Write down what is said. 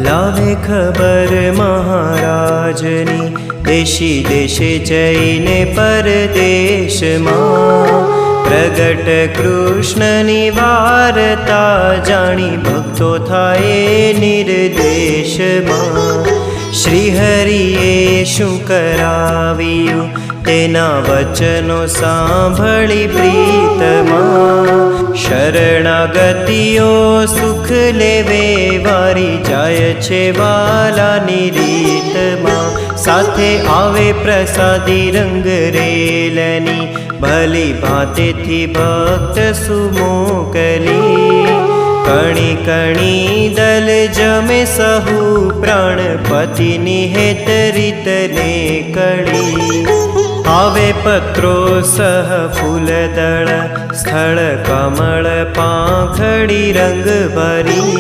लावे खबर महाराजनी देशी देशे जईने परदेश मां प्रगट कृष्णनी वार्ता जाणी भक्तो थाये निर्देश मां श्रीहरिए शुं कराव्युं तेना वचनो सांभळी प्रीतमां शरणागतिओ सुख लेवे वारी जाय छे वालानी रीतमां साथे आवे प्रसादी रंगरेलनी भली भांतेथी भक्त सुमोकली कणी कणी दल जमे सहु प्राणपतिनी हेत रीतने कळी आवे पत्रो सह फूलदळ स्थळ कमळ पाखडी रंग भरी।